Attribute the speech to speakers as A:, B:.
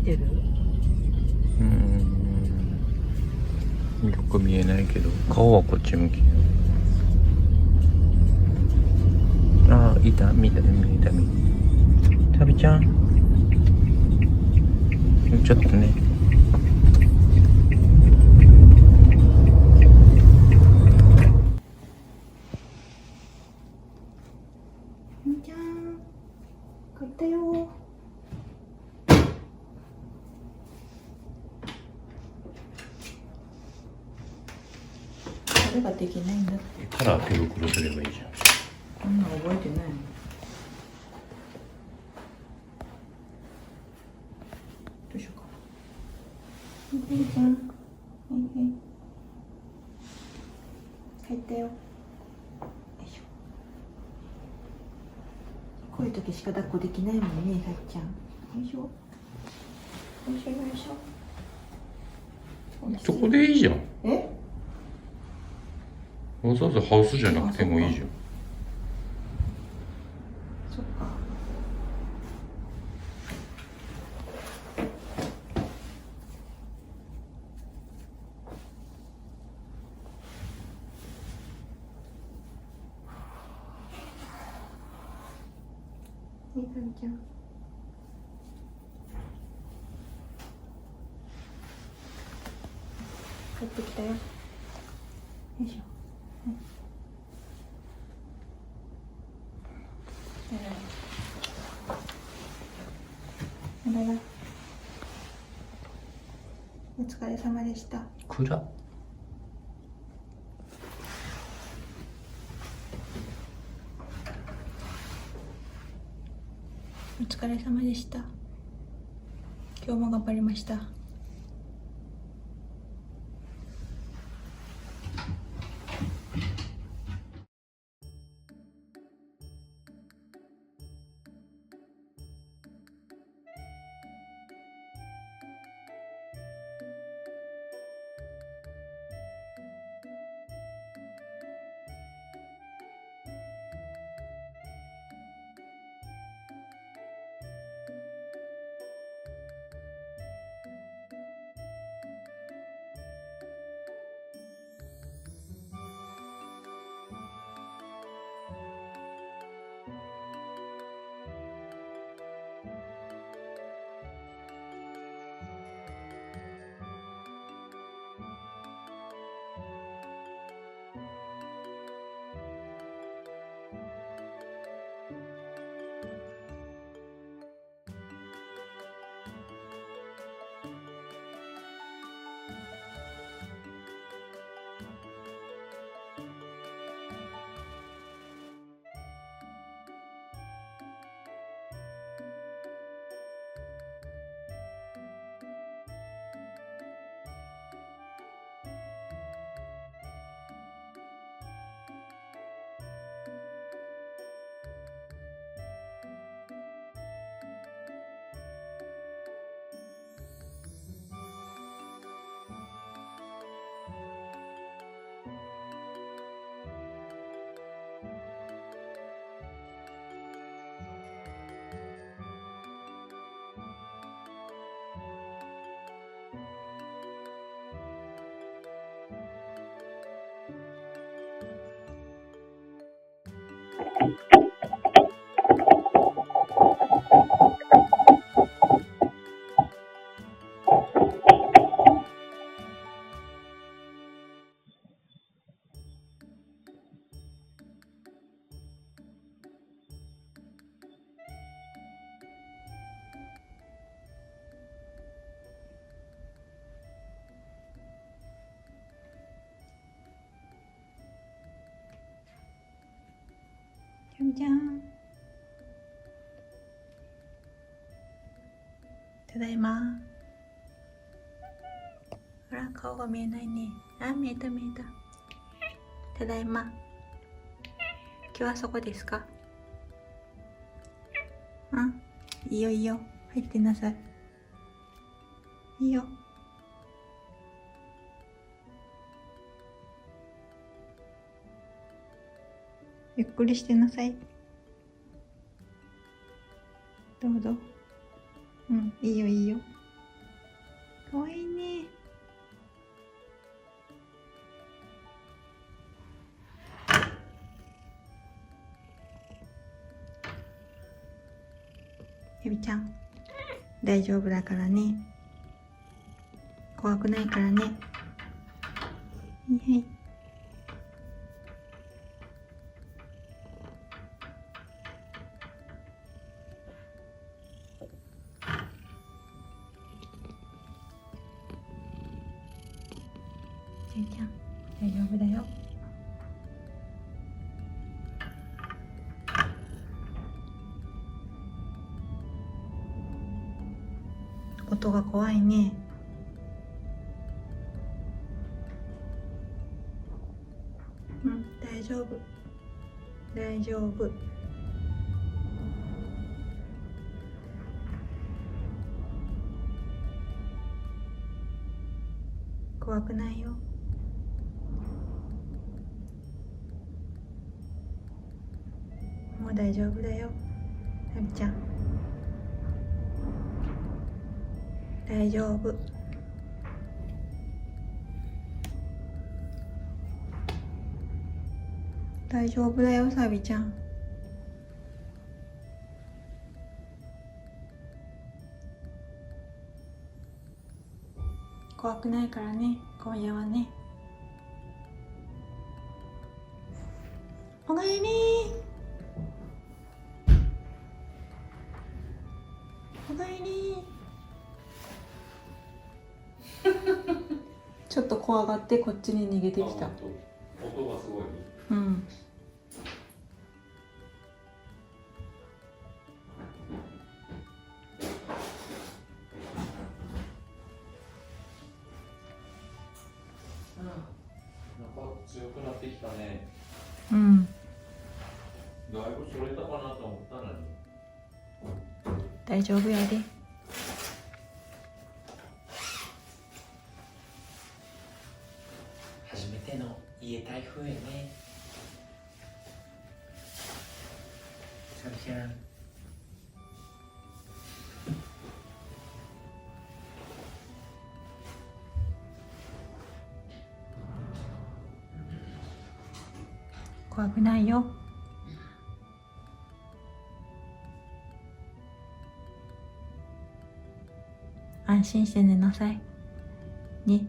A: てる？
B: よく見えないけど顔はこっち向き。ああ、いた、見た。タビちゃん、ちょっとね。
A: じゃーん、帰ったよ。これができないんだって。
B: から手袋すればいいじゃん。
A: こんなん覚えてないの？どうしようかな。はいちゃん、はいはい、帰ったよ。よいしょ。こういう時しか抱っこできないもんね、さっちゃん。よいしょ。よいしょよいしょ。
B: そこでいいじゃん。
A: え？
B: わざわざハウスじゃなくてもいいじゃん。
A: そっか。いいかみちゃん。帰ってきたよ。よいしょ。あらら。お疲れ様でした。
B: 暗っ。
A: お疲れ様でした。今日も頑張りました。ひみちゃん。ただいま。あら、顔が見えないね。あ、見えた見えた。ただいま。今日はそこですか？うん。いいよいいよ。入ってなさい。いいよ。ゆっくりしてなさい。どうぞ。うん、いいよいいよ。かわいいね。エビちゃん、大丈夫だからね。怖くないからね。はいはい。エビちゃん、大丈夫だよ。音が怖いね。うん、大丈夫。大丈夫。怖くないよ。もう大丈夫だよ。エビちゃん。大丈夫。大丈夫だよ、サビちゃん。怖くないからね、今夜はね。おかえり。おかえり。ちょっと怖がってこっちに逃げてきた。
B: 音がすごい。
A: うん。
B: なんか強くなってきたね。
A: うん。
B: だいぶそれたかなと思ったのに。
A: 大丈夫やで。
B: 初めての家台風やね。サビちゃん。
A: 怖くないよ。安心して寝なさい。ね。